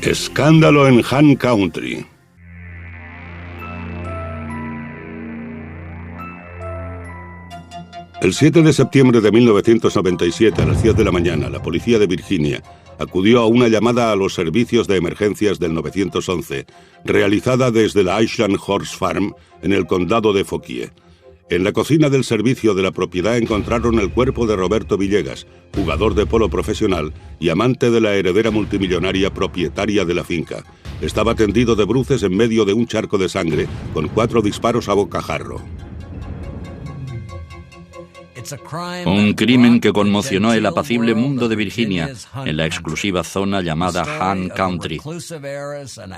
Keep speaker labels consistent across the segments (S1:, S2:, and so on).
S1: Escándalo en Han Country. El 7 de septiembre de 1997, a las 10 de la mañana, la policía de Virginia acudió a una llamada a los servicios de emergencias del 911, realizada desde la Ashland Horse Farm, en el condado de Fauquier. En la cocina del servicio de la propiedad encontraron el cuerpo de Roberto Villegas, jugador de polo profesional y amante de la heredera multimillonaria propietaria de la finca. Estaba tendido de bruces en medio de un charco de sangre, con 4 disparos a bocajarro.
S2: Un crimen que conmocionó el apacible mundo de Virginia, en la exclusiva zona llamada Han Country.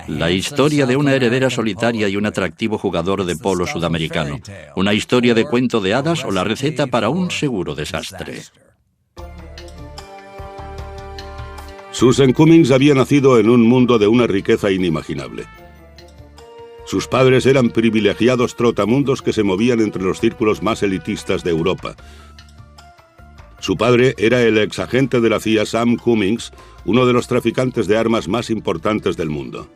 S2: La historia de una heredera solitaria y un atractivo jugador de polo sudamericano. Una historia de cuento de hadas o la receta para un seguro desastre.
S1: Susan Cummings había nacido en un mundo de una riqueza inimaginable. Sus padres eran privilegiados trotamundos que se movían entre los círculos más elitistas de Europa. Su padre era el exagente de la CIA Sam Cummings, uno de los traficantes de armas más importantes del mundo.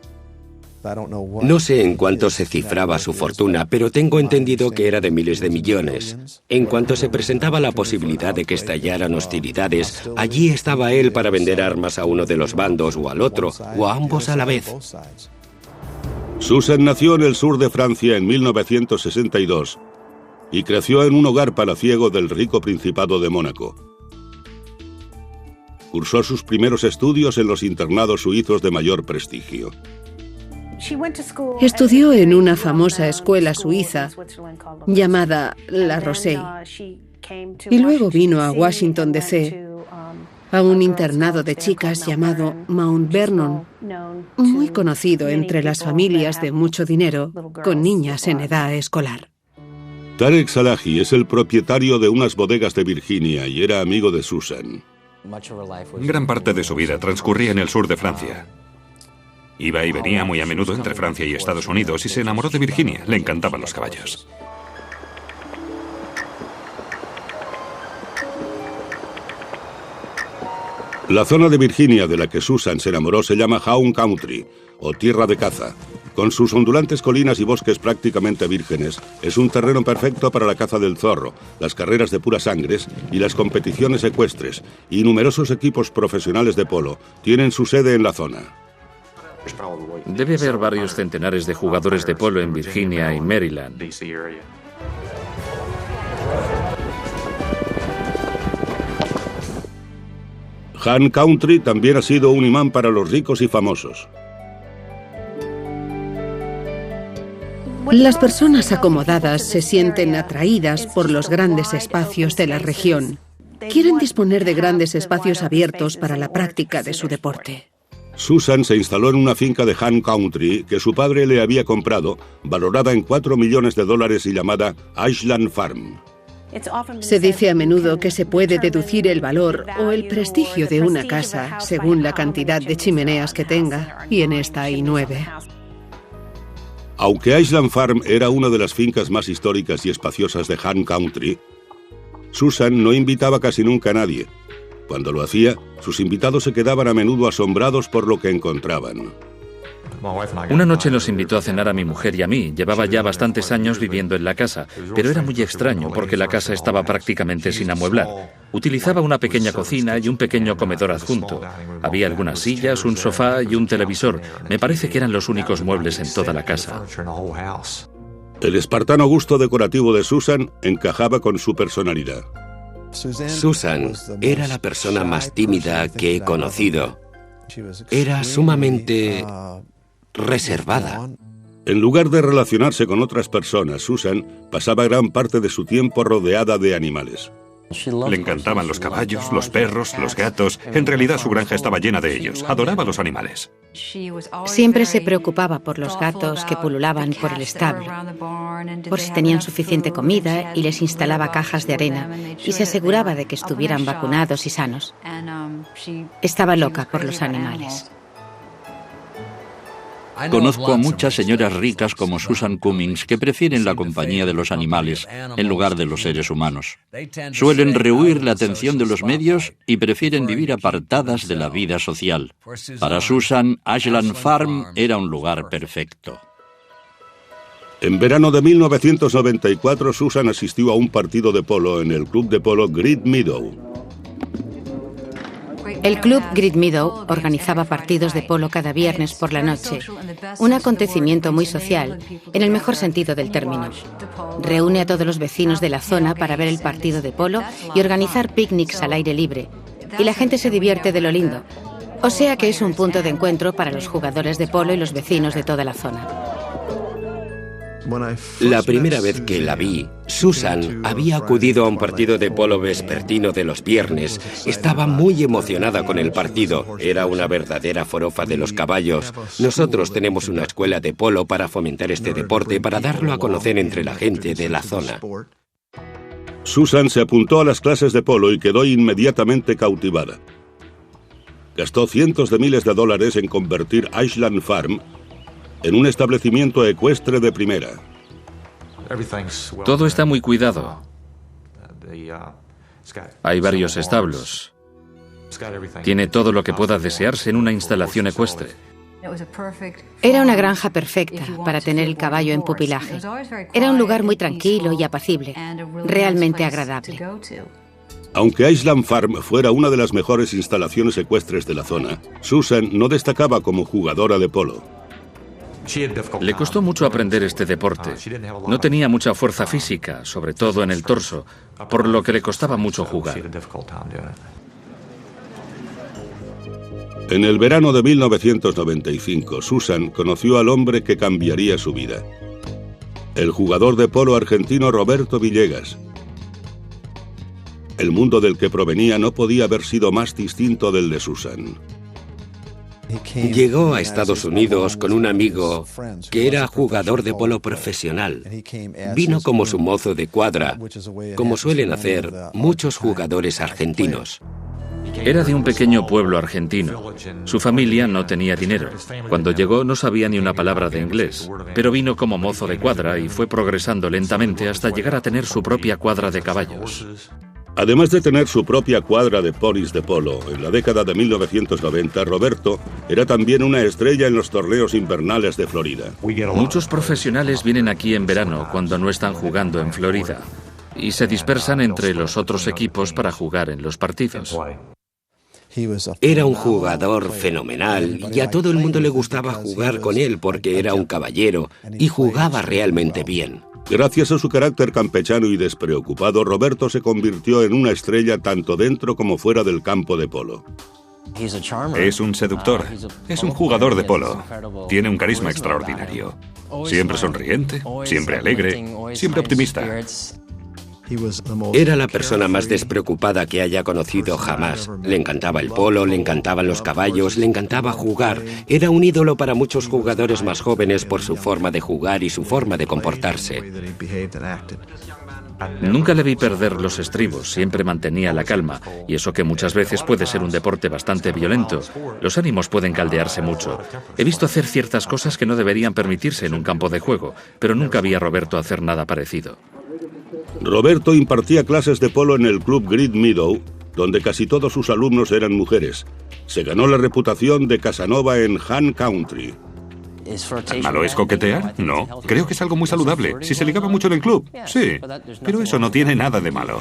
S3: No sé en cuánto se cifraba su fortuna, pero tengo entendido que era de miles de millones. En cuanto se presentaba la posibilidad de que estallaran hostilidades, allí estaba él para vender armas a uno de los bandos o al otro, o a ambos a la vez.
S1: Susan nació en el sur de Francia en 1962 y creció en un hogar palaciego del rico Principado de Mónaco. Cursó sus primeros estudios en los internados suizos de mayor prestigio.
S4: Estudió en una famosa escuela suiza llamada La Rosey y luego vino a Washington, D.C., a un internado de chicas llamado Mount Vernon, muy conocido entre las familias de mucho dinero con niñas en edad escolar.
S1: Tarek Salahi es el propietario de unas bodegas de Virginia y era amigo de Susan.
S5: Gran parte de su vida transcurría en el sur de Francia. Iba y venía muy a menudo entre Francia y Estados Unidos y se enamoró de Virginia. Le encantaban los caballos.
S1: La zona de Virginia de la que Susan se enamoró se llama Han Country, o tierra de caza. Con sus ondulantes colinas y bosques prácticamente vírgenes, es un terreno perfecto para la caza del zorro, las carreras de puras sangres y las competiciones ecuestres, y numerosos equipos profesionales de polo tienen su sede en la zona.
S2: Debe haber varios centenares de jugadores de polo en Virginia y Maryland.
S1: Han Country también ha sido un imán para los ricos y famosos.
S4: Las personas acomodadas se sienten atraídas por los grandes espacios de la región. Quieren disponer de grandes espacios abiertos para la práctica de su deporte.
S1: Susan se instaló en una finca de Han Country que su padre le había comprado, valorada en $4 millones y llamada Ashland Farm.
S4: Se dice a menudo que se puede deducir el valor o el prestigio de una casa según la cantidad de chimeneas que tenga, y en esta hay 9.
S1: Aunque Ashland Farm era una de las fincas más históricas y espaciosas de Han Country, Susan no invitaba casi nunca a nadie. Cuando lo hacía, sus invitados se quedaban a menudo asombrados por lo que encontraban.
S2: Una noche nos invitó a cenar a mi mujer y a mí. Llevaba ya bastantes años viviendo en la casa, pero era muy extraño porque la casa estaba prácticamente sin amueblar. Utilizaba una pequeña cocina y un pequeño comedor adjunto. Había algunas sillas, un sofá y un televisor. Me parece que eran los únicos muebles en toda la casa.
S1: El espartano gusto decorativo de Susan encajaba con su personalidad.
S3: Susan era la persona más tímida que he conocido. Era sumamente reservada.
S1: En lugar de relacionarse con otras personas, Susan pasaba gran parte de su tiempo rodeada de animales.
S5: Le encantaban los caballos, los perros, los gatos. En realidad su granja estaba llena de ellos. Adoraba los animales.
S6: Siempre se preocupaba por los gatos que pululaban por el establo, por si tenían suficiente comida, y les instalaba cajas de arena y se aseguraba de que estuvieran vacunados y sanos. Estaba loca por los animales.
S7: Conozco a muchas señoras ricas como Susan Cummings que prefieren la compañía de los animales en lugar de los seres humanos. Suelen rehuir la atención de los medios y prefieren vivir apartadas de la vida social. Para Susan, Ashland Farm era un lugar perfecto.
S1: En verano de 1994, Susan asistió a un partido de polo en el club de polo Great Meadow.
S6: El club Great Meadow organizaba partidos de polo cada viernes por la noche, un acontecimiento muy social, en el mejor sentido del término. Reúne a todos los vecinos de la zona para ver el partido de polo y organizar picnics al aire libre, y la gente se divierte de lo lindo. O sea que es un punto de encuentro para los jugadores de polo y los vecinos de toda la zona.
S3: La primera vez que la vi, Susan había acudido a un partido de polo vespertino de los viernes. Estaba muy emocionada con el partido. Era una verdadera forofa de los caballos. Nosotros tenemos una escuela de polo para fomentar este deporte, para darlo a conocer entre la gente de la zona.
S1: Susan se apuntó a las clases de polo y quedó inmediatamente cautivada. Gastó cientos de miles de dólares en convertir Ashland Farm en un establecimiento ecuestre de primera.
S2: Todo está muy cuidado. Hay varios establos. Tiene todo lo que pueda desearse en una instalación ecuestre.
S6: Era una granja perfecta para tener el caballo en pupilaje. Era un lugar muy tranquilo y apacible, realmente agradable.
S1: Aunque Ashland Farm fuera una de las mejores instalaciones ecuestres de la zona, Susan no destacaba como jugadora de polo.
S2: Le costó mucho aprender este deporte. No tenía mucha fuerza física, sobre todo en el torso, por lo que le costaba mucho jugar.
S1: En el verano de 1995, Susan conoció al hombre que cambiaría su vida. El jugador de polo argentino Roberto Villegas. El mundo del que provenía no podía haber sido más distinto del de Susan.
S3: Llegó a Estados Unidos con un amigo que era jugador de polo profesional. Vino como su mozo de cuadra, como suelen hacer muchos jugadores argentinos.
S2: Era de un pequeño pueblo argentino. Su familia no tenía dinero. Cuando llegó no sabía ni una palabra de inglés, pero vino como mozo de cuadra y fue progresando lentamente hasta llegar a tener su propia cuadra de caballos.
S1: Además de tener su propia cuadra de ponis de polo, en la década de 1990, Roberto era también una estrella en los torneos invernales de Florida.
S2: Muchos profesionales vienen aquí en verano cuando no están jugando en Florida y se dispersan entre los otros equipos para jugar en los partidos.
S3: Era un jugador fenomenal y a todo el mundo le gustaba jugar con él porque era un caballero y jugaba realmente bien.
S1: Gracias a su carácter campechano y despreocupado, Roberto se convirtió en una estrella tanto dentro como fuera del campo de polo.
S5: Es un seductor, es un jugador de polo, tiene un carisma extraordinario. Siempre sonriente, siempre alegre, siempre optimista.
S3: Era la persona más despreocupada que haya conocido jamás. Le encantaba el polo, le encantaban los caballos, le encantaba jugar. Era un ídolo para muchos jugadores más jóvenes por su forma de jugar y su forma de comportarse.
S2: Nunca le vi perder los estribos, siempre mantenía la calma, y eso que muchas veces puede ser un deporte bastante violento. Los ánimos pueden caldearse mucho. He visto hacer ciertas cosas que no deberían permitirse en un campo de juego, pero nunca vi a Roberto hacer nada parecido.
S1: Roberto impartía clases de polo en el club Great Meadow, donde casi todos sus alumnos eran mujeres. Se ganó la reputación de Casanova en Han Country.
S5: ¿Tan malo es coquetear? No, creo que es algo muy saludable. Si se ligaba mucho en el club, sí, pero eso no tiene nada de malo.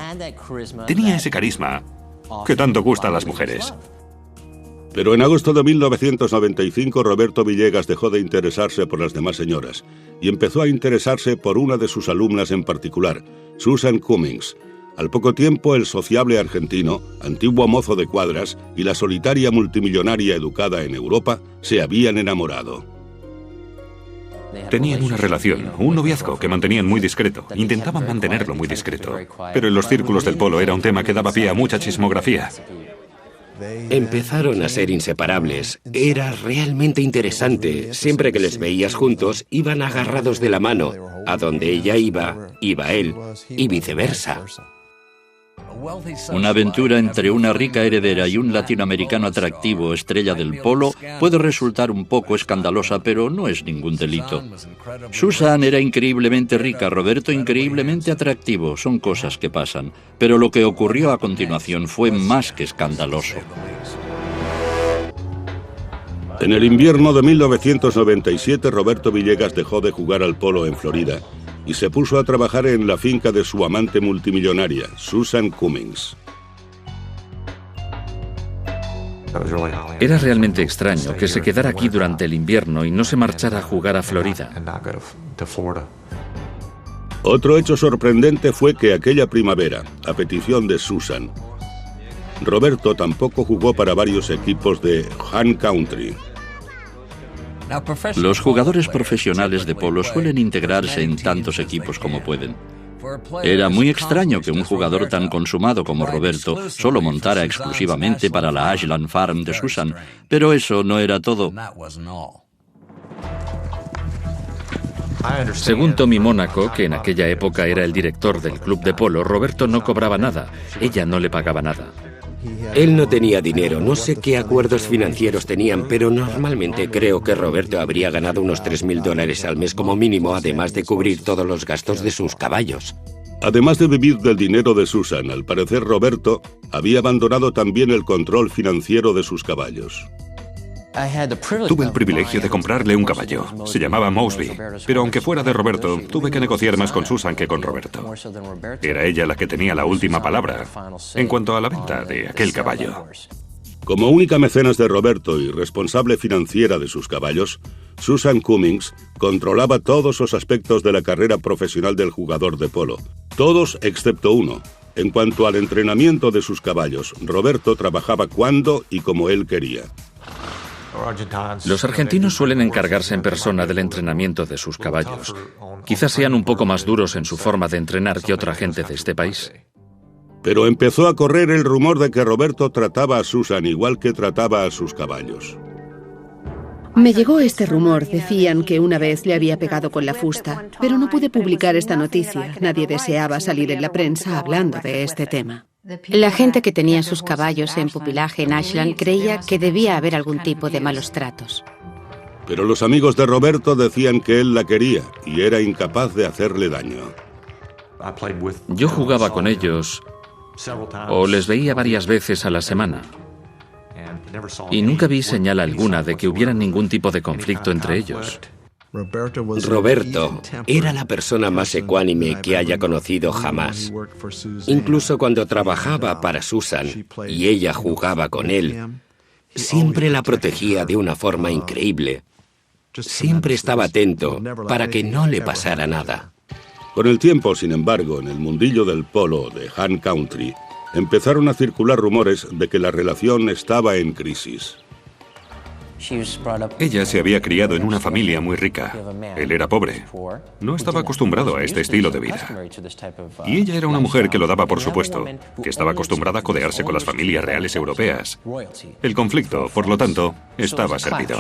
S5: Tenía ese carisma que tanto gusta a las mujeres.
S1: Pero en agosto de 1995, Roberto Villegas dejó de interesarse por las demás señoras y empezó a interesarse por una de sus alumnas en particular, Susan Cummings. Al poco tiempo, el sociable argentino, antiguo mozo de cuadras, y la solitaria multimillonaria educada en Europa se habían enamorado.
S5: Tenían una relación, un noviazgo que mantenían muy discreto. Intentaban mantenerlo muy discreto. Pero en los círculos del polo era un tema que daba pie a mucha chismografía.
S3: Empezaron a ser inseparables. Era realmente interesante. Siempre que les veías juntos, iban agarrados de la mano. A donde ella iba, iba él, y viceversa.
S7: Una aventura entre una rica heredera y un latinoamericano atractivo, estrella del polo, puede resultar un poco escandalosa, pero no es ningún delito. Susan era increíblemente rica, Roberto increíblemente atractivo, son cosas que pasan. Pero lo que ocurrió a continuación fue más que escandaloso.
S1: En el invierno de 1997, Roberto Villegas dejó de jugar al polo en Florida y se puso a trabajar en la finca de su amante multimillonaria, Susan Cummings.
S2: Era realmente extraño que se quedara aquí durante el invierno y no se marchara a jugar a Florida.
S1: Otro hecho sorprendente fue que aquella primavera, a petición de Susan, Roberto tampoco jugó para varios equipos de Han Country.
S7: Los jugadores profesionales de polo suelen integrarse en tantos equipos como pueden. Era muy extraño que un jugador tan consumado como Roberto solo montara exclusivamente para la Ashland Farm de Susan, pero eso no era todo.
S2: Según Tommy Mónaco, que en aquella época era el director del club de polo, Roberto no cobraba nada, ella no le pagaba nada.
S3: Él no tenía dinero, no sé qué acuerdos financieros tenían, pero normalmente creo que Roberto habría ganado unos $3,000 al mes como mínimo, además de cubrir todos los gastos de sus caballos.
S1: Además de vivir del dinero de Susan, al parecer Roberto había abandonado también el control financiero de sus caballos.
S5: Tuve el privilegio de comprarle un caballo. Se llamaba Mosby. Pero aunque fuera de Roberto, tuve que negociar más con Susan que con Roberto. Era ella la que tenía la última palabra en cuanto a la venta de aquel caballo.
S1: Como única mecenas de Roberto y responsable financiera de sus caballos, Susan Cummings controlaba todos los aspectos de la carrera profesional del jugador de polo. Todos excepto uno. En cuanto al entrenamiento de sus caballos, Roberto trabajaba cuando y como él quería.
S2: Los argentinos suelen encargarse en persona del entrenamiento de sus caballos. Quizás sean un poco más duros en su forma de entrenar que otra gente de este país.
S1: Pero empezó a correr el rumor de que Roberto trataba a Susan igual que trataba a sus caballos.
S4: Me llegó este rumor, decían que una vez le había pegado con la fusta, pero no pude publicar esta noticia. Nadie deseaba salir en la prensa hablando de este tema.
S6: La gente que tenía sus caballos en pupilaje en Ashland creía que debía haber algún tipo de malos tratos.
S1: Pero los amigos de Roberto decían que él la quería y era incapaz de hacerle daño.
S2: Yo jugaba con ellos o les veía varias veces a la semana. Y nunca vi señal alguna de que hubiera ningún tipo de conflicto entre ellos.
S3: Roberto era la persona más ecuánime que haya conocido jamás. Incluso cuando trabajaba para Susan y ella jugaba con él, siempre la protegía de una forma increíble. Siempre estaba atento para que no le pasara nada.
S1: Con el tiempo, sin embargo, en el mundillo del polo de Han Country, empezaron a circular rumores de que la relación estaba en crisis.
S5: Ella se había criado en una familia muy rica. Él era pobre. No estaba acostumbrado a este estilo de vida. Y ella era una mujer que lo daba por supuesto, que estaba acostumbrada a codearse con las familias reales europeas. El conflicto, por lo tanto, estaba servido.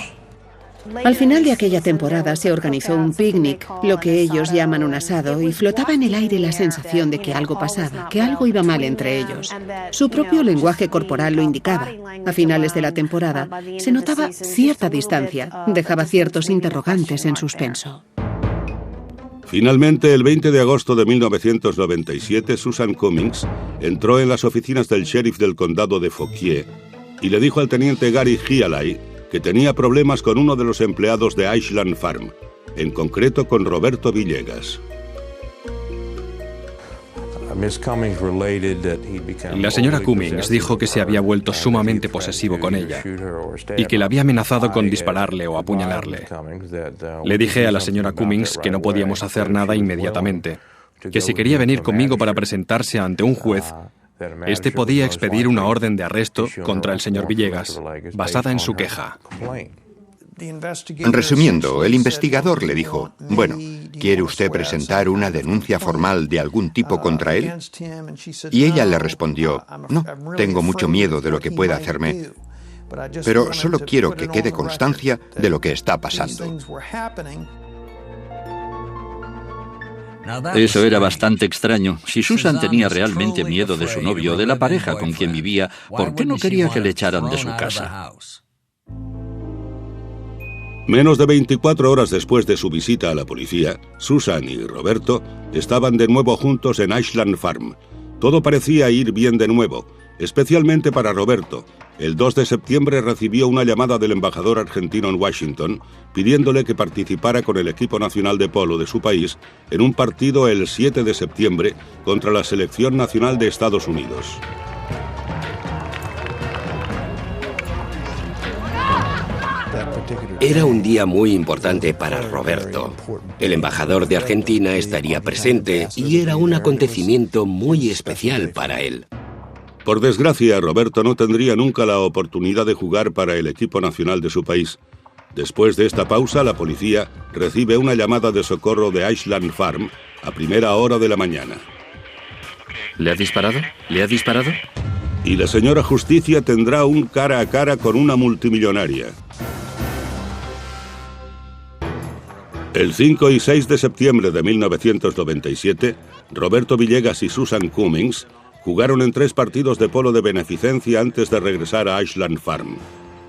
S4: Al final de aquella temporada se organizó un picnic, lo que ellos llaman un asado, y flotaba en el aire la sensación de que algo pasaba, que algo iba mal entre ellos. Su propio lenguaje corporal lo indicaba. A finales de la temporada se notaba cierta distancia, dejaba ciertos interrogantes en suspenso.
S1: Finalmente, el 20 de agosto de 1997, Susan Cummings entró en las oficinas del sheriff del condado de Fauquier y le dijo al teniente Gary Gialay que tenía problemas con uno de los empleados de Ashland Farm, en concreto con Roberto Villegas.
S8: La señora Cummings dijo que se había vuelto sumamente posesivo con ella y que le había amenazado con dispararle o apuñalarle. Le dije a la señora Cummings que no podíamos hacer nada inmediatamente, que si quería venir conmigo para presentarse ante un juez, este podía expedir una orden de arresto contra el señor Villegas, basada en su queja.
S9: Resumiendo, el investigador le dijo, bueno, ¿quiere usted presentar una denuncia formal de algún tipo contra él? Y ella le respondió, no, tengo mucho miedo de lo que pueda hacerme, pero solo quiero que quede constancia de lo que está pasando.
S7: Eso era bastante extraño. Si Susan tenía realmente miedo de su novio o de la pareja con quien vivía, ¿por qué no quería que le echaran de su casa?
S1: Menos de 24 horas después de su visita a la policía, Susan y Roberto estaban de nuevo juntos en Ashland Farm. Todo parecía ir bien de nuevo, especialmente para Roberto. El 2 de septiembre recibió una llamada del embajador argentino en Washington pidiéndole que participara con el equipo nacional de polo de su país en un partido el 7 de septiembre contra la selección nacional de Estados Unidos.
S3: Era un día muy importante para Roberto. El embajador de Argentina estaría presente y era un acontecimiento muy especial para él.
S1: Por desgracia, Roberto no tendría nunca la oportunidad de jugar para el equipo nacional de su país. Después de esta pausa, la policía recibe una llamada de socorro de Ashland Farm a primera hora de la mañana.
S2: ¿Le ha disparado? ¿Le ha disparado?
S1: Y la señora Justicia tendrá un cara a cara con una multimillonaria. El 5 y 6 de septiembre de 1997, Roberto Villegas y Susan Cummings jugaron en 3 partidos de polo de beneficencia antes de regresar a Ashland Farm.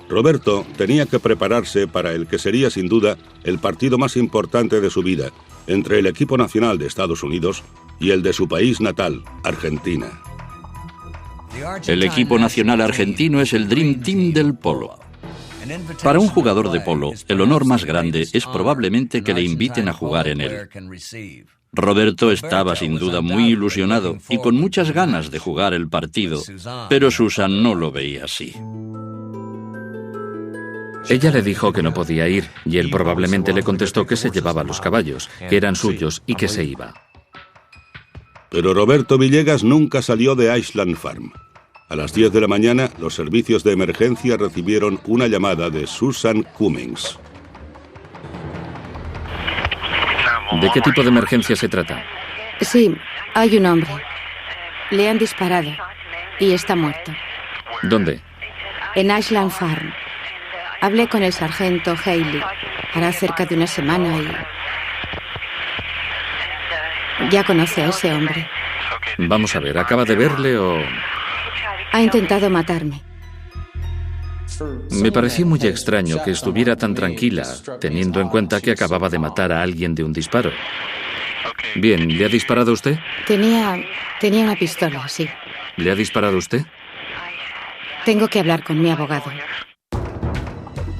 S1: Roberto tenía que prepararse para el que sería sin duda el partido más importante de su vida, entre el equipo nacional de Estados Unidos y el de su país natal, Argentina.
S7: El equipo nacional argentino es el Dream Team del polo. Para un jugador de polo, el honor más grande es probablemente que le inviten a jugar en él. Roberto estaba sin duda muy ilusionado y con muchas ganas de jugar el partido, pero Susan no lo veía así.
S2: Ella le dijo que no podía ir y él probablemente le contestó que se llevaba los caballos, que eran suyos y que se iba.
S1: Pero Roberto Villegas nunca salió de Ashland Farm. A las 10 de la mañana, los servicios de emergencia recibieron una llamada de Susan Cummings.
S2: ¿De qué tipo de emergencia se trata?
S6: Sí, hay un hombre. Le han disparado y está muerto.
S2: ¿Dónde?
S6: En Ashland Farm. Hablé con el sargento Haley hará cerca de una semana y ya conoce a ese hombre.
S2: Vamos a ver, ¿acaba de verle o...?
S6: Ha intentado matarme.
S2: Me pareció muy extraño que estuviera tan tranquila, teniendo en cuenta que acababa de matar a alguien de un disparo. Bien, ¿le ha disparado usted?
S6: Tenía una pistola, sí.
S2: ¿Le ha disparado usted?
S6: Tengo que hablar con mi abogado.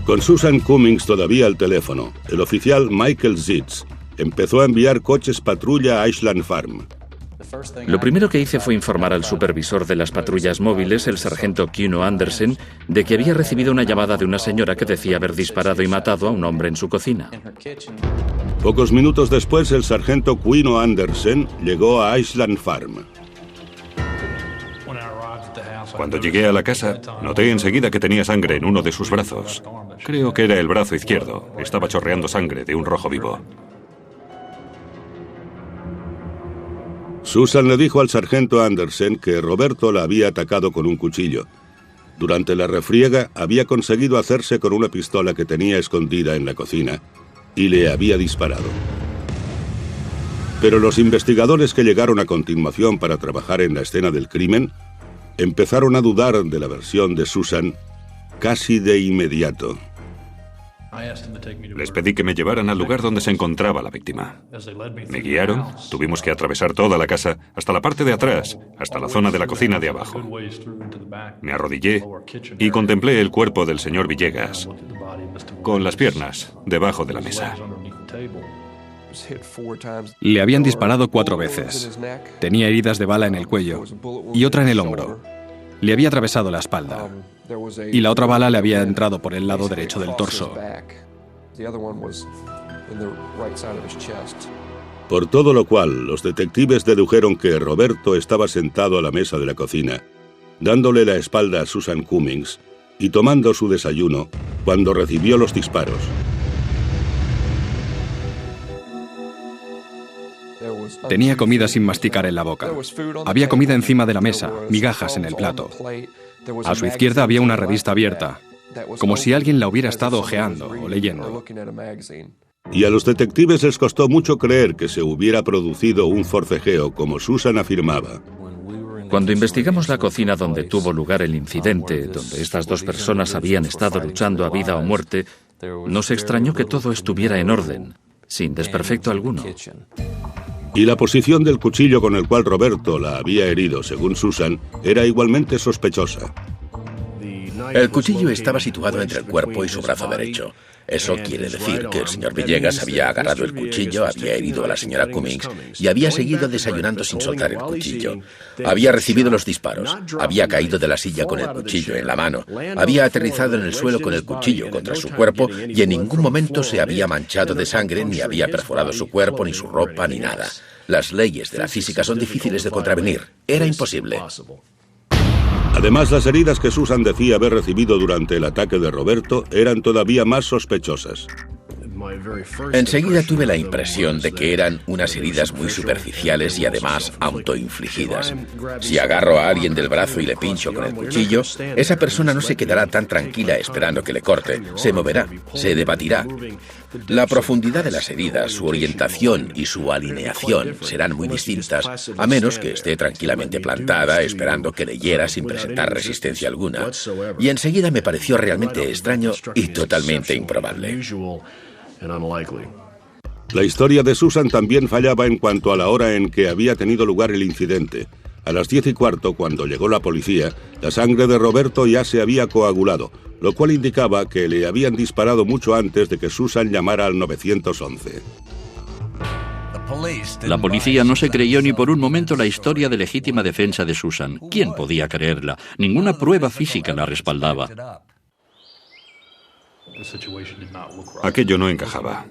S1: Con Susan Cummings todavía al teléfono, el oficial Michael Zitz empezó a enviar coches patrulla a Ashland Farm.
S2: Lo primero que hice fue informar al supervisor de las patrullas móviles, el sargento Quino Anderson, de que había recibido una llamada de una señora que decía haber disparado y matado a un hombre en su cocina.
S1: Pocos minutos después, el sargento Quino Anderson llegó a Ashland Farm.
S5: Cuando llegué a la casa, noté enseguida que tenía sangre en uno de sus brazos. Creo que era el brazo izquierdo. Estaba chorreando sangre de un rojo vivo.
S1: Susan le dijo al sargento Anderson que Roberto la había atacado con un cuchillo. Durante la refriega había conseguido hacerse con una pistola que tenía escondida en la cocina y le había disparado. Pero los investigadores que llegaron a continuación para trabajar en la escena del crimen empezaron a dudar de la versión de Susan casi de inmediato.
S5: Les pedí que me llevaran al lugar donde se encontraba la víctima. Me guiaron, tuvimos que atravesar toda la casa, hasta la parte de atrás, hasta la zona de la cocina de abajo. Me arrodillé y contemplé el cuerpo del señor Villegas, con las piernas debajo de la mesa.
S8: Le habían disparado 4 veces. Tenía heridas de bala en el cuello y otra en el hombro. Le había atravesado la espalda. Y la otra bala le había entrado por el lado derecho del torso.
S1: Por todo lo cual, los detectives dedujeron que Roberto estaba sentado a la mesa de la cocina, dándole la espalda a Susan Cummings y tomando su desayuno cuando recibió los disparos.
S8: Tenía comida sin masticar en la boca. Había comida encima de la mesa, migajas en el plato. A su izquierda había una revista abierta, como si alguien la hubiera estado hojeando o leyendo.
S1: Y a los detectives les costó mucho creer que se hubiera producido un forcejeo, como Susan afirmaba.
S2: Cuando investigamos la cocina donde tuvo lugar el incidente, donde estas dos personas habían estado luchando a vida o muerte, nos extrañó que todo estuviera en orden, sin desperfecto alguno.
S1: Y la posición del cuchillo con el cual Roberto la había herido, según Susan, era igualmente sospechosa.
S10: El cuchillo estaba situado entre el cuerpo y su brazo derecho. Eso quiere decir que el señor Villegas había agarrado el cuchillo, había herido a la señora Cummings y había seguido desayunando sin soltar el cuchillo. Había recibido los disparos, había caído de la silla con el cuchillo en la mano, había aterrizado en el suelo con el cuchillo contra su cuerpo y en ningún momento se había manchado de sangre, ni había perforado su cuerpo, ni su ropa, ni nada. Las leyes de la física son difíciles de contravenir. Era imposible.
S1: Además, las heridas que Susan decía haber recibido durante el ataque de Roberto eran todavía más sospechosas.
S10: Enseguida tuve la impresión de que eran unas heridas muy superficiales y además autoinfligidas. Si agarro a alguien del brazo y le pincho con el cuchillo, esa persona no se quedará tan tranquila esperando que le corte. Se moverá, se debatirá. La profundidad de las heridas, su orientación y su alineación serán muy distintas, a menos que esté tranquilamente plantada esperando que le hiera sin presentar resistencia alguna. Y enseguida me pareció realmente extraño y totalmente improbable.
S1: La historia de Susan también fallaba en cuanto a la hora en que había tenido lugar el incidente. A las 10:15, cuando llegó la policía, la sangre de Roberto ya se había coagulado, lo cual indicaba que le habían disparado mucho antes de que Susan llamara al 911.
S7: La policía no se creyó ni por un momento la historia de legítima defensa de Susan. ¿Quién podía creerla? Ninguna prueba física la respaldaba.
S5: Aquello no encajaba.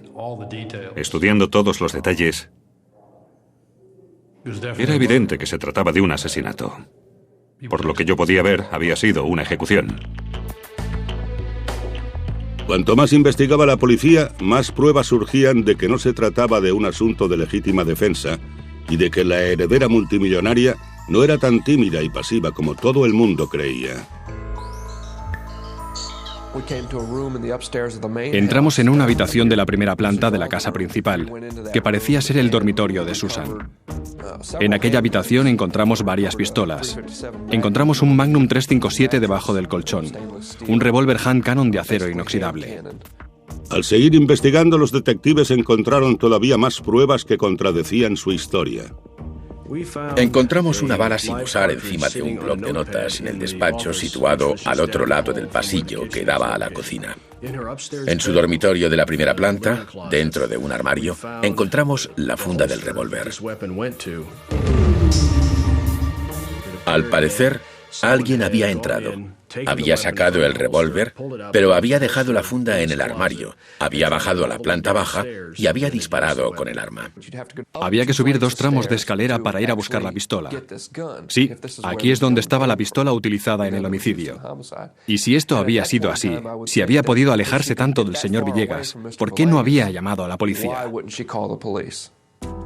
S5: Estudiando todos los detalles, era evidente que se trataba de un asesinato. Por lo que yo podía ver, había sido una ejecución.
S1: Cuanto más investigaba la policía, más pruebas surgían de que no se trataba de un asunto de legítima defensa y de que la heredera multimillonaria no era tan tímida y pasiva como todo el mundo creía.
S8: Entramos en una habitación de la primera planta de la casa principal, que parecía ser el dormitorio de Susan. En aquella habitación encontramos varias pistolas. Encontramos un Magnum 357 debajo del colchón, un revólver hand cannon de acero inoxidable.
S1: Al seguir investigando, los detectives encontraron todavía más pruebas que contradecían su historia.
S10: Encontramos una bala sin usar encima de un bloc de notas en el despacho situado al otro lado del pasillo que daba a la cocina. En su dormitorio de la primera planta, dentro de un armario, encontramos la funda del revólver. Al parecer, alguien había entrado. Había sacado el revólver, pero había dejado la funda en el armario. Había bajado a la planta baja y había disparado con el arma.
S8: Había que subir 2 tramos de escalera para ir a buscar la pistola. Sí, aquí es donde estaba la pistola utilizada en el homicidio. Y si esto había sido así, si había podido alejarse tanto del señor Villegas, ¿por qué no había llamado a la policía?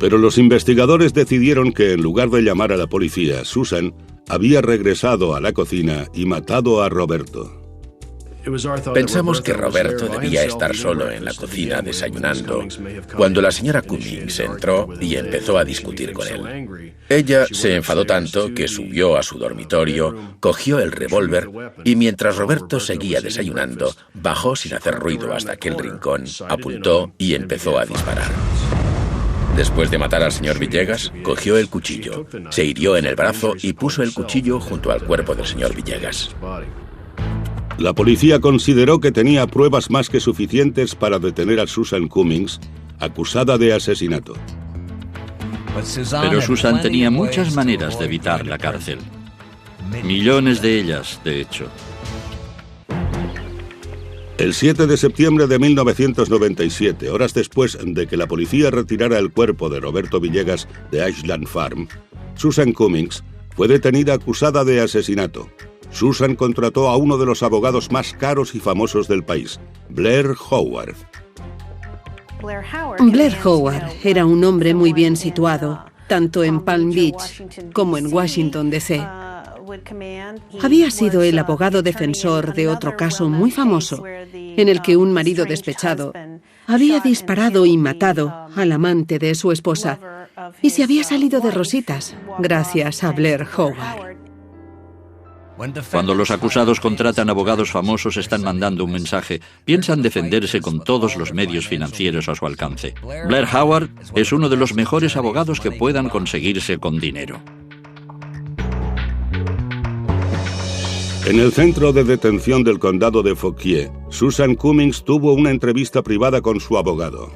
S1: Pero los investigadores decidieron que en lugar de llamar a la policía, Susan había regresado a la cocina y matado a Roberto.
S10: Pensamos que Roberto debía estar solo en la cocina desayunando cuando la señora Cummings entró y empezó a discutir con él. Ella se enfadó tanto que subió a su dormitorio, cogió el revólver y mientras Roberto seguía desayunando, bajó sin hacer ruido hasta aquel rincón, apuntó y empezó a disparar. Después de matar al señor Villegas, cogió el cuchillo, se hirió en el brazo y puso el cuchillo junto al cuerpo del señor Villegas.
S1: La policía consideró que tenía pruebas más que suficientes para detener a Susan Cummings, acusada de asesinato.
S7: Pero Susan tenía muchas maneras de evitar la cárcel. Millones de ellas, de hecho.
S1: El 7 de septiembre de 1997, horas después de que la policía retirara el cuerpo de Roberto Villegas de Ashland Farm, Susan Cummings fue detenida acusada de asesinato. Susan contrató a uno de los abogados más caros y famosos del país, Blair Howard.
S4: Blair Howard era un hombre muy bien situado, tanto en Palm Beach como en Washington, D.C. Había sido el abogado defensor de otro caso muy famoso, en el que un marido despechado había disparado y matado al amante de su esposa y se había salido de rositas gracias a Blair Howard.
S7: Cuando los acusados contratan abogados famosos, están mandando un mensaje. Piensan defenderse con todos los medios financieros a su alcance. Blair Howard es uno de los mejores abogados que puedan conseguirse con dinero.
S1: En el centro de detención del condado de Fauquier, Susan Cummings tuvo una entrevista privada con su abogado.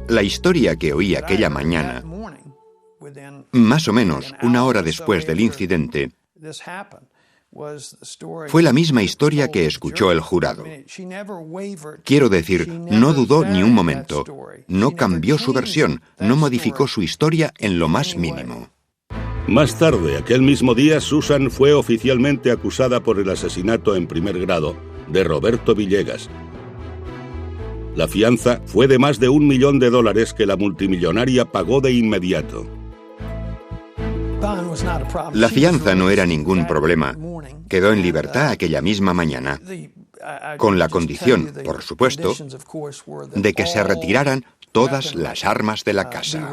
S9: La historia que oí aquella mañana, más o menos una hora después del incidente, fue la misma historia que escuchó el jurado. Quiero decir, no dudó ni un momento, no cambió su versión, no modificó su historia en lo más mínimo.
S1: Más tarde, aquel mismo día, Susan fue oficialmente acusada por el asesinato en primer grado de Roberto Villegas. La fianza fue de más de $1 millón que la multimillonaria pagó de inmediato.
S9: La fianza no era ningún problema. Quedó en libertad aquella misma mañana, con la condición, por supuesto, de que se retiraran todas las armas de la casa.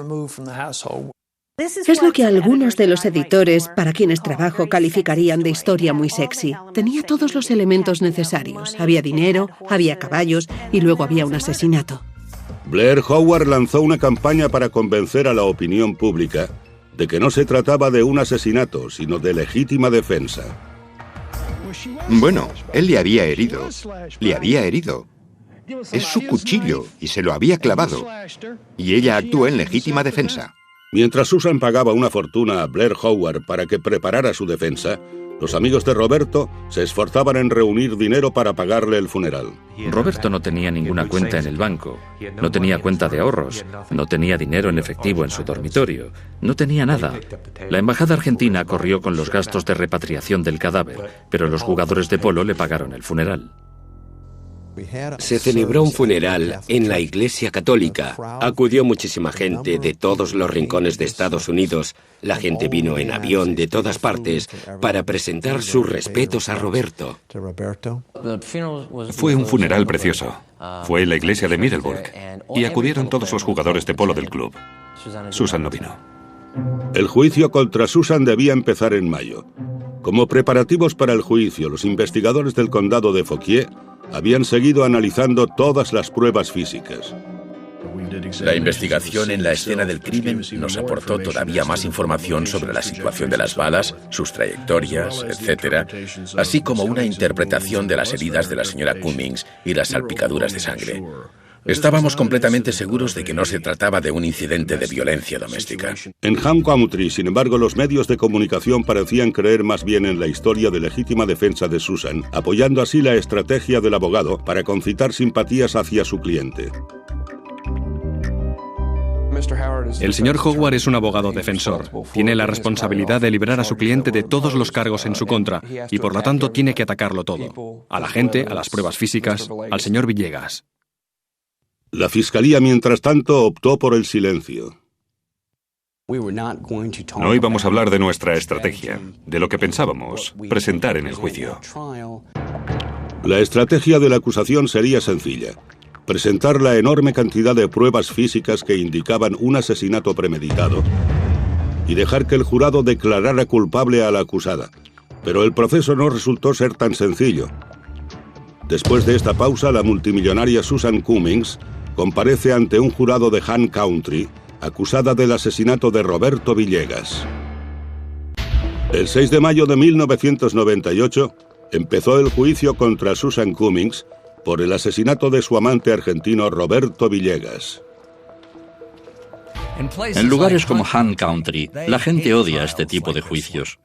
S4: Es lo que algunos de los editores para quienes trabajo calificarían de historia muy sexy. Tenía todos los elementos necesarios. Había dinero, había caballos y luego había un asesinato.
S1: Blair Howard lanzó una campaña para convencer a la opinión pública de que no se trataba de un asesinato, sino de legítima defensa.
S9: Bueno, él le había herido. Le había herido. Es su cuchillo y se lo había clavado. Y ella actuó en legítima defensa.
S1: Mientras Susan pagaba una fortuna a Blair Howard para que preparara su defensa, los amigos de Roberto se esforzaban en reunir dinero para pagarle el funeral.
S2: Roberto no tenía ninguna cuenta en el banco, no tenía cuenta de ahorros, no tenía dinero en efectivo en su dormitorio, no tenía nada. La embajada argentina corrió con los gastos de repatriación del cadáver, pero los jugadores de polo le pagaron el funeral.
S3: Se celebró un funeral en la Iglesia Católica. Acudió muchísima gente de todos los rincones de Estados Unidos. La gente vino en avión de todas partes para presentar sus respetos a Roberto.
S5: Fue un funeral precioso. Fue en la iglesia de Middleburg y acudieron todos los jugadores de polo del club. Susan no vino.
S1: El juicio contra Susan debía empezar en mayo. Como preparativos para el juicio, los investigadores del condado de Fauquier habían seguido analizando todas las pruebas físicas.
S10: La investigación en la escena del crimen nos aportó todavía más información sobre la situación de las balas, sus trayectorias, etc., así como una interpretación de las heridas de la señora Cummings y las salpicaduras de sangre. Estábamos completamente seguros de que no se trataba de un incidente de violencia doméstica.
S1: En Ham Country, sin embargo, los medios de comunicación parecían creer más bien en la historia de legítima defensa de Susan, apoyando así la estrategia del abogado para concitar simpatías hacia su cliente.
S8: El señor Howard es un abogado defensor. Tiene la responsabilidad de librar a su cliente de todos los cargos en su contra y por lo tanto tiene que atacarlo todo. A la gente, a las pruebas físicas, al señor Villegas.
S1: La fiscalía, mientras tanto, optó por el silencio.
S5: No íbamos a hablar de nuestra estrategia, de lo que pensábamos presentar en el juicio.
S1: La estrategia de la acusación sería sencilla: presentar la enorme cantidad de pruebas físicas que indicaban un asesinato premeditado y dejar que el jurado declarara culpable a la acusada. Pero el proceso no resultó ser tan sencillo. Después de esta pausa, la multimillonaria Susan Cummings comparece ante un jurado de Han Country, acusada del asesinato de Roberto Villegas. El 6 de mayo de 1998 empezó el juicio contra Susan Cummings por el asesinato de su amante argentino Roberto Villegas.
S7: En lugares como Han Country, la gente odia este tipo de juicios.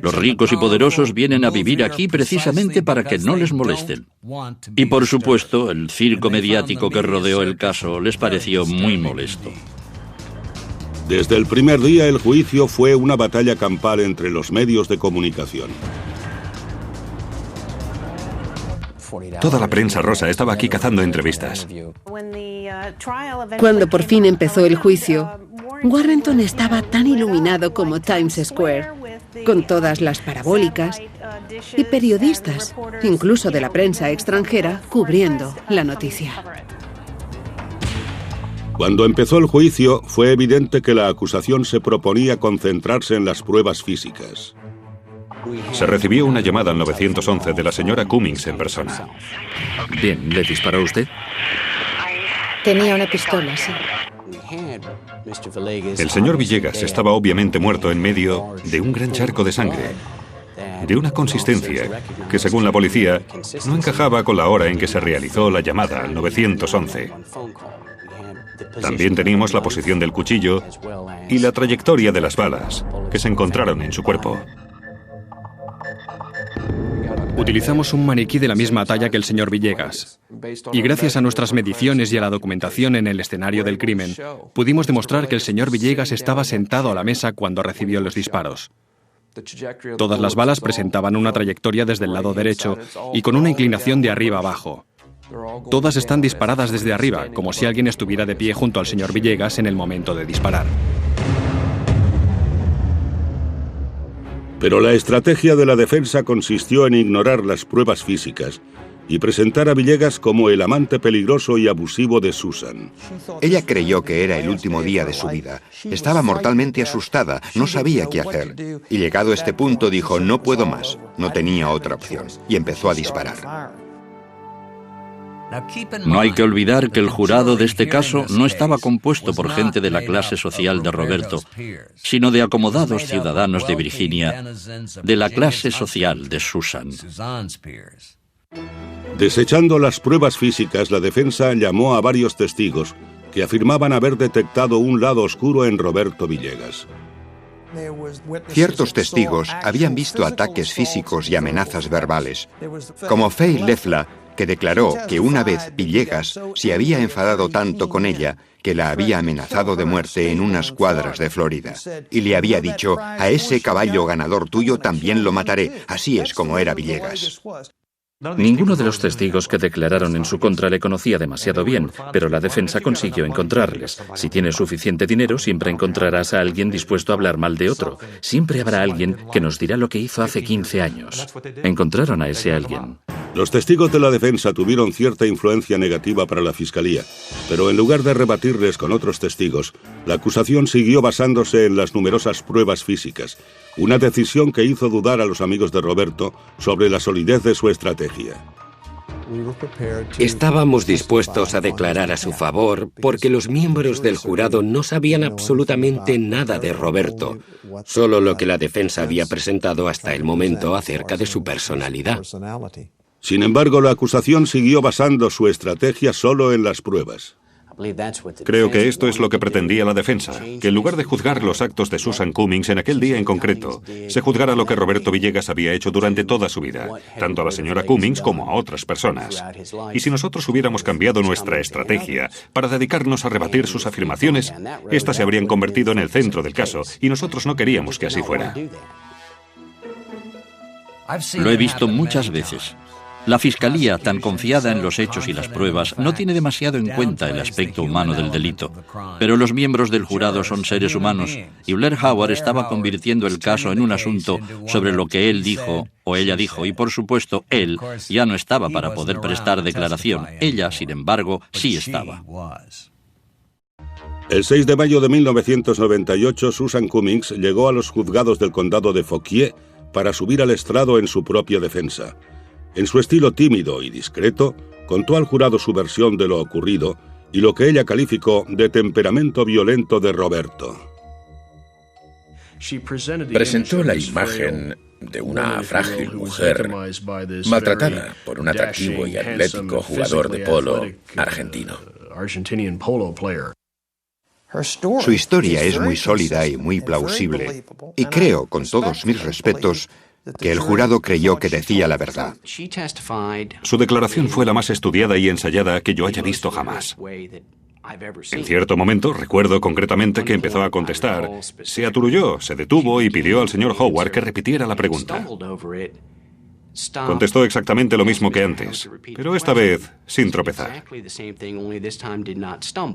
S7: Los ricos y poderosos vienen a vivir aquí precisamente para que no les molesten. Y por supuesto, el circo mediático que rodeó el caso les pareció muy molesto.
S1: Desde el primer día, el juicio fue una batalla campal entre los medios de comunicación.
S5: Toda la prensa rosa estaba aquí cazando entrevistas.
S4: Cuando por fin empezó el juicio, Warrenton estaba tan iluminado como Times Square, con todas las parabólicas y periodistas, incluso de la prensa extranjera, cubriendo la noticia.
S1: Cuando empezó el juicio, fue evidente que la acusación se proponía concentrarse en las pruebas físicas.
S5: Se recibió una llamada al 911 de la señora Cummings en persona.
S2: Bien, ¿le disparó usted?
S6: Tenía una pistola, sí.
S5: El señor Villegas estaba obviamente muerto en medio de un gran charco de sangre, de una consistencia que, según la policía, no encajaba con la hora en que se realizó la llamada al 911. También teníamos la posición del cuchillo y la trayectoria de las balas que se encontraron en su cuerpo.
S8: Utilizamos un maniquí de la misma talla que el señor Villegas. Y gracias a nuestras mediciones y a la documentación en el escenario del crimen, pudimos demostrar que el señor Villegas estaba sentado a la mesa cuando recibió los disparos. Todas las balas presentaban una trayectoria desde el lado derecho y con una inclinación de arriba a abajo. Todas están disparadas desde arriba, como si alguien estuviera de pie junto al señor Villegas en el momento de disparar.
S1: Pero la estrategia de la defensa consistió en ignorar las pruebas físicas y presentar a Villegas como el amante peligroso y abusivo de Susan.
S9: Ella creyó que era el último día de su vida. Estaba mortalmente asustada, no sabía qué hacer. Y llegado a este punto dijo, no puedo más, no tenía otra opción, y empezó a disparar.
S7: No hay que olvidar que el jurado de este caso no estaba compuesto por gente de la clase social de Roberto, sino de acomodados ciudadanos de Virginia, de la clase social de Susan.
S1: Desechando las pruebas físicas, la defensa llamó a varios testigos que afirmaban haber detectado un lado oscuro en Roberto Villegas.
S9: Ciertos testigos habían visto ataques físicos y amenazas verbales, como Faye Lefla, que declaró que una vez Villegas se había enfadado tanto con ella que la había amenazado de muerte en unas cuadras de Florida. Y le había dicho, a ese caballo ganador tuyo también lo mataré. Así es como era Villegas.
S2: Ninguno de los testigos que declararon en su contra le conocía demasiado bien, pero la defensa consiguió encontrarles. Si tienes suficiente dinero, siempre encontrarás a alguien dispuesto a hablar mal de otro. Siempre habrá alguien que nos dirá lo que hizo hace 15 años. Encontraron a ese alguien.
S1: Los testigos de la defensa tuvieron cierta influencia negativa para la fiscalía, pero en lugar de rebatirles con otros testigos, la acusación siguió basándose en las numerosas pruebas físicas, una decisión que hizo dudar a los amigos de Roberto sobre la solidez de su estrategia.
S3: Estábamos dispuestos a declarar a su favor porque los miembros del jurado no sabían absolutamente nada de Roberto, solo lo que la defensa había presentado hasta el momento acerca de su personalidad.
S1: Sin embargo, la acusación siguió basando su estrategia solo en las pruebas.
S5: Creo que esto es lo que pretendía la defensa, que en lugar de juzgar los actos de Susan Cummings en aquel día en concreto, se juzgara lo que Roberto Villegas había hecho durante toda su vida, tanto a la señora Cummings como a otras personas. Y si nosotros hubiéramos cambiado nuestra estrategia para dedicarnos a rebatir sus afirmaciones, éstas se habrían convertido en el centro del caso, y nosotros no queríamos que así fuera.
S7: Lo he visto muchas veces. La Fiscalía, tan confiada en los hechos y las pruebas, no tiene demasiado en cuenta el aspecto humano del delito. Pero los miembros del jurado son seres humanos, y Blair Howard estaba convirtiendo el caso en un asunto sobre lo que él dijo o ella dijo, y por supuesto, él ya no estaba para poder prestar declaración. Ella, sin embargo, sí estaba.
S1: El 6 de mayo de 1998, Susan Cummings llegó a los juzgados del condado de Fauquier para subir al estrado en su propia defensa. En su estilo tímido y discreto, contó al jurado su versión de lo ocurrido y lo que ella calificó de temperamento violento de Roberto.
S10: Presentó la imagen de una frágil mujer maltratada por un atractivo y atlético jugador de polo argentino.
S9: Su historia es muy sólida y muy plausible, y creo, con todos mis respetos, que el jurado creyó que decía la verdad.
S5: Su declaración fue la más estudiada y ensayada que yo haya visto jamás. En cierto momento, recuerdo concretamente que empezó a contestar, se aturulló, se detuvo y pidió al señor Howard que repitiera la pregunta. Contestó exactamente lo mismo que antes, pero esta vez sin tropezar.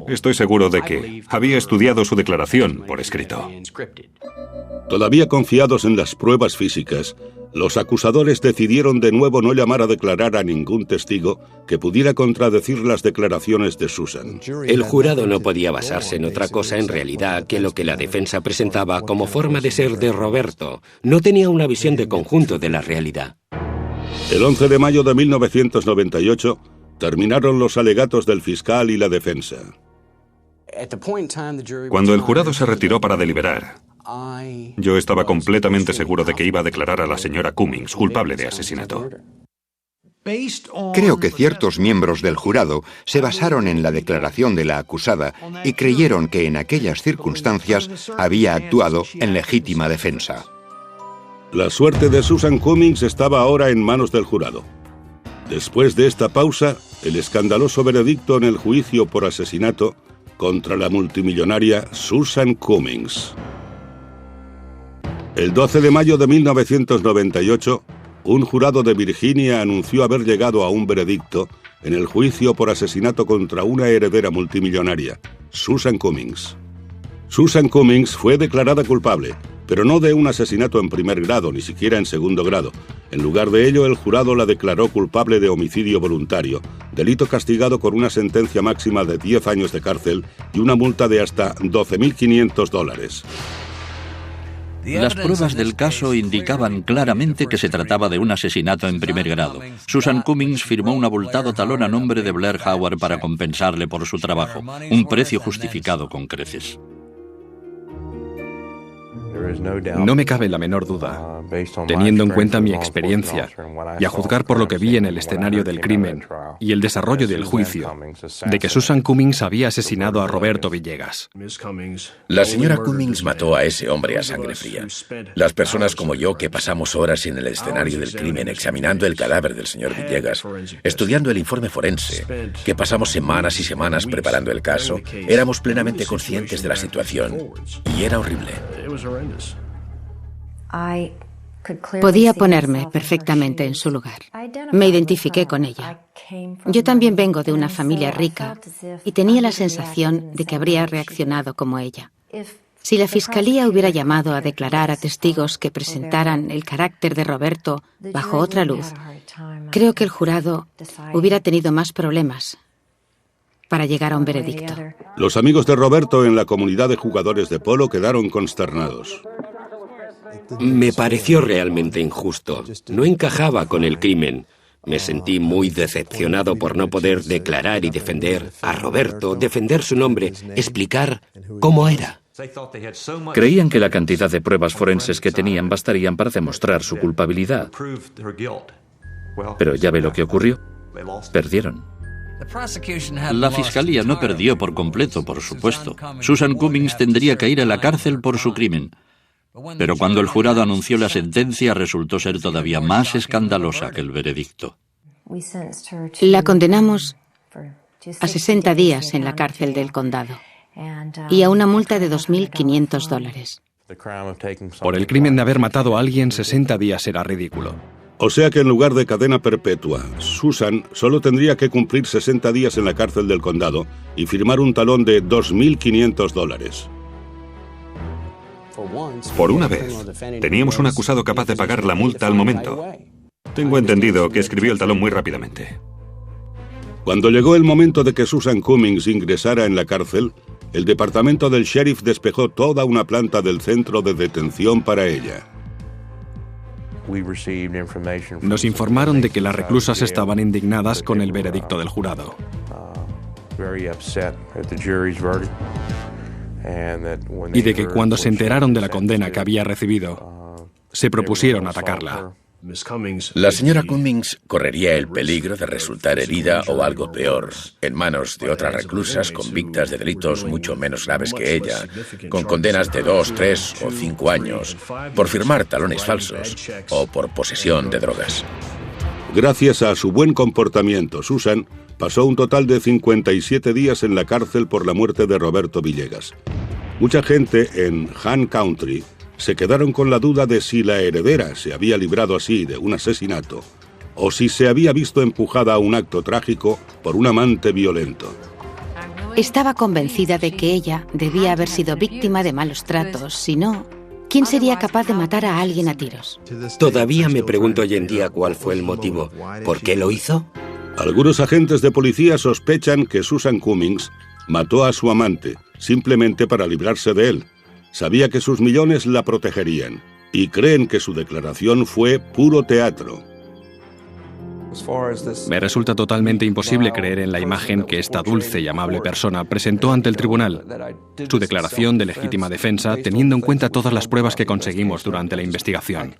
S5: Estoy seguro de que había estudiado su declaración por escrito.
S1: Todavía confiados en las pruebas físicas, Los acusadores decidieron de nuevo no llamar a declarar a ningún testigo que pudiera contradecir las declaraciones de Susan.
S3: El jurado no podía basarse en otra cosa en realidad que lo que la defensa presentaba como forma de ser de Roberto. No tenía una visión de conjunto de la realidad.
S1: El 11 de mayo de 1998 terminaron los alegatos del fiscal y la defensa.
S5: Cuando el jurado se retiró para deliberar, yo estaba completamente seguro de que iba a declarar a la señora Cummings culpable de asesinato.
S9: Creo que ciertos miembros del jurado se basaron en la declaración de la acusada y creyeron que en aquellas circunstancias había actuado en legítima defensa.
S1: La suerte de Susan Cummings estaba ahora en manos del jurado. Después de esta pausa, el escandaloso veredicto en el juicio por asesinato contra la multimillonaria Susan Cummings. El 12 de mayo de 1998, un jurado de Virginia anunció haber llegado a un veredicto en el juicio por asesinato contra una heredera multimillonaria, Susan Cummings. Susan Cummings fue declarada culpable, pero no de un asesinato en primer grado, ni siquiera en segundo grado. En lugar de ello, el jurado la declaró culpable de homicidio voluntario, delito castigado con una sentencia máxima de 10 años de cárcel y una multa de hasta $12.500.
S7: Las pruebas del caso indicaban claramente que se trataba de un asesinato en primer grado. Susan Cummings firmó un abultado talón a nombre de Blair Howard para compensarle por su trabajo, un precio justificado con creces.
S8: No me cabe la menor duda, teniendo en cuenta mi experiencia y a juzgar por lo que vi en el escenario del crimen y el desarrollo del juicio, de que Susan Cummings había asesinado a Roberto Villegas.
S10: La señora Cummings mató a ese hombre a sangre fría. Las personas como yo que pasamos horas en el escenario del crimen examinando el cadáver del señor Villegas, estudiando el informe forense, que pasamos semanas y semanas preparando el caso, éramos plenamente conscientes de la situación y era horrible.
S6: Podía ponerme perfectamente en su lugar. Me identifiqué con ella. Yo también vengo de una familia rica y tenía la sensación de que habría reaccionado como ella. Si la fiscalía hubiera llamado a declarar a testigos que presentaran el carácter de Roberto bajo otra luz, creo que el jurado hubiera tenido más problemas para llegar a un veredicto.
S1: Los amigos de Roberto en la comunidad de jugadores de polo quedaron consternados.
S3: Me pareció realmente injusto. No encajaba con el crimen. Me sentí muy decepcionado por no poder declarar y defender a Roberto, defender su nombre, explicar cómo era.
S2: Creían que la cantidad de pruebas forenses que tenían bastarían para demostrar su culpabilidad. Pero ya ve lo que ocurrió. Perdieron.
S7: La fiscalía no perdió por completo, por supuesto. Susan Cummings tendría que ir a la cárcel por su crimen. Pero cuando el jurado anunció la sentencia, resultó ser todavía más escandalosa que el veredicto.
S6: La condenamos a 60 días en la cárcel del condado y a una multa de $2.500.
S8: Por el crimen de haber matado a alguien, 60 días era ridículo.
S1: O sea que en lugar de cadena perpetua, Susan solo tendría que cumplir 60 días en la cárcel del condado y firmar un talón de $2.500.
S5: Por una vez, teníamos un acusado capaz de pagar la multa al momento. Tengo entendido que escribió el talón muy rápidamente.
S1: Cuando llegó el momento de que Susan Cummings ingresara en la cárcel, el departamento del sheriff despejó toda una planta del centro de detención para ella.
S8: Nos informaron de que las reclusas estaban indignadas con el veredicto del jurado. Y de que cuando se enteraron de la condena que había recibido, se propusieron atacarla.
S10: La señora Cummings correría el peligro de resultar herida o algo peor en manos de otras reclusas convictas de delitos mucho menos graves que ella, con condenas de 2, 3 o 5 años, por firmar talones falsos o por posesión de drogas.
S1: Gracias a su buen comportamiento, Susan pasó un total de 57 días en la cárcel por la muerte de Roberto Villegas. Mucha gente en Han Country se quedaron con la duda de si la heredera se había librado así de un asesinato o si se había visto empujada a un acto trágico por un amante violento.
S6: Estaba convencida de que ella debía haber sido víctima de malos tratos, si no, ¿Quién sería capaz de matar a alguien a tiros?
S3: Todavía me pregunto hoy en día cuál fue el motivo. ¿Por qué lo hizo?
S1: Algunos agentes de policía sospechan que Susan Cummings mató a su amante simplemente para librarse de él. Sabía que sus millones la protegerían y creen que su declaración fue puro teatro.
S8: Me resulta totalmente imposible creer en la imagen que esta dulce y amable persona presentó ante el tribunal. Su declaración de legítima defensa, teniendo en cuenta todas las pruebas que conseguimos durante la investigación.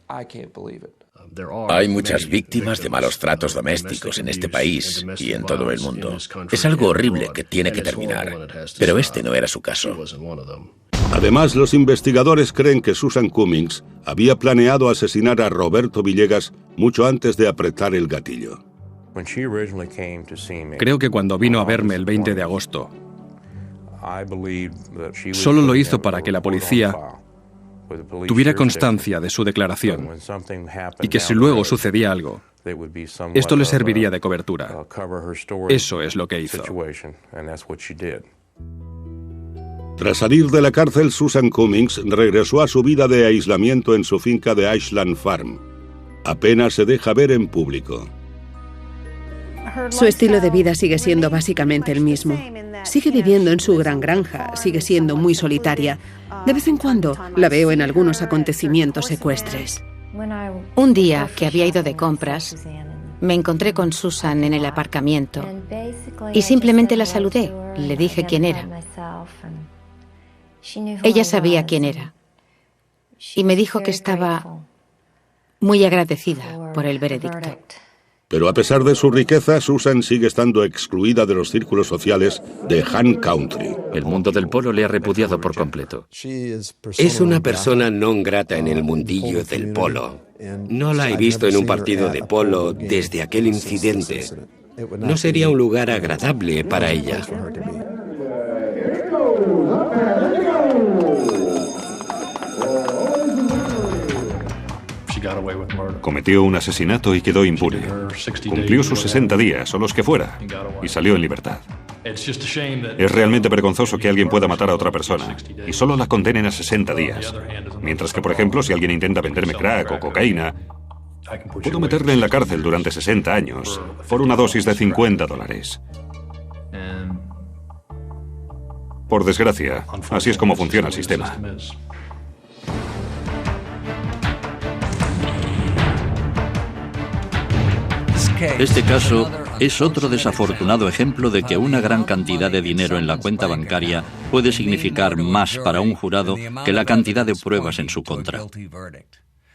S10: Hay muchas víctimas de malos tratos domésticos en este país y en todo el mundo. Es algo horrible que tiene que terminar, pero este no era su caso.
S1: Además, los investigadores creen que Susan Cummings había planeado asesinar a Roberto Villegas mucho antes de apretar el gatillo.
S8: Creo que cuando vino a verme el 20 de agosto, solo lo hizo para que la policía tuviera constancia de su declaración y que si luego sucedía algo, esto le serviría de cobertura. Eso es lo que hizo.
S1: Tras salir de la cárcel, Susan Cummings regresó a su vida de aislamiento en su finca de Ashland Farm. Apenas se deja ver en público.
S4: Su estilo de vida sigue siendo básicamente el mismo. Sigue viviendo en su gran granja, sigue siendo muy solitaria. De vez en cuando la veo en algunos acontecimientos ecuestres.
S6: Un día que había ido de compras, me encontré con Susan en el aparcamiento y simplemente la saludé. Le dije quién era. Ella sabía quién era y me dijo que estaba muy agradecida por el veredicto.
S1: Pero a pesar de su riqueza, Susan sigue estando excluida de los círculos sociales de Han Country.
S2: El mundo del polo le ha repudiado por completo.
S3: Es una persona non grata en el mundillo del polo. No la he visto en un partido de polo desde aquel incidente. No sería un lugar agradable para ella.
S5: Cometió un asesinato y quedó impune. Cumplió sus 60 días, o los que fuera, y salió en libertad. Es realmente vergonzoso que alguien pueda matar a otra persona y solo la condenen a 60 días. Mientras que, por ejemplo, si alguien intenta venderme crack o cocaína, puedo meterle en la cárcel durante 60 años por una dosis de $50. Por desgracia, así es como funciona el sistema.
S7: Este caso es otro desafortunado ejemplo de que una gran cantidad de dinero en la cuenta bancaria puede significar más para un jurado que la cantidad de pruebas en su contra.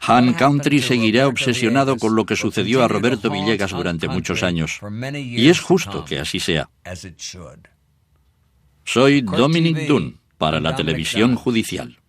S7: Han Country seguirá obsesionado con lo que sucedió a Roberto Villegas durante muchos años, y es justo que así sea. Soy Dominic Dunn, para la Televisión Judicial.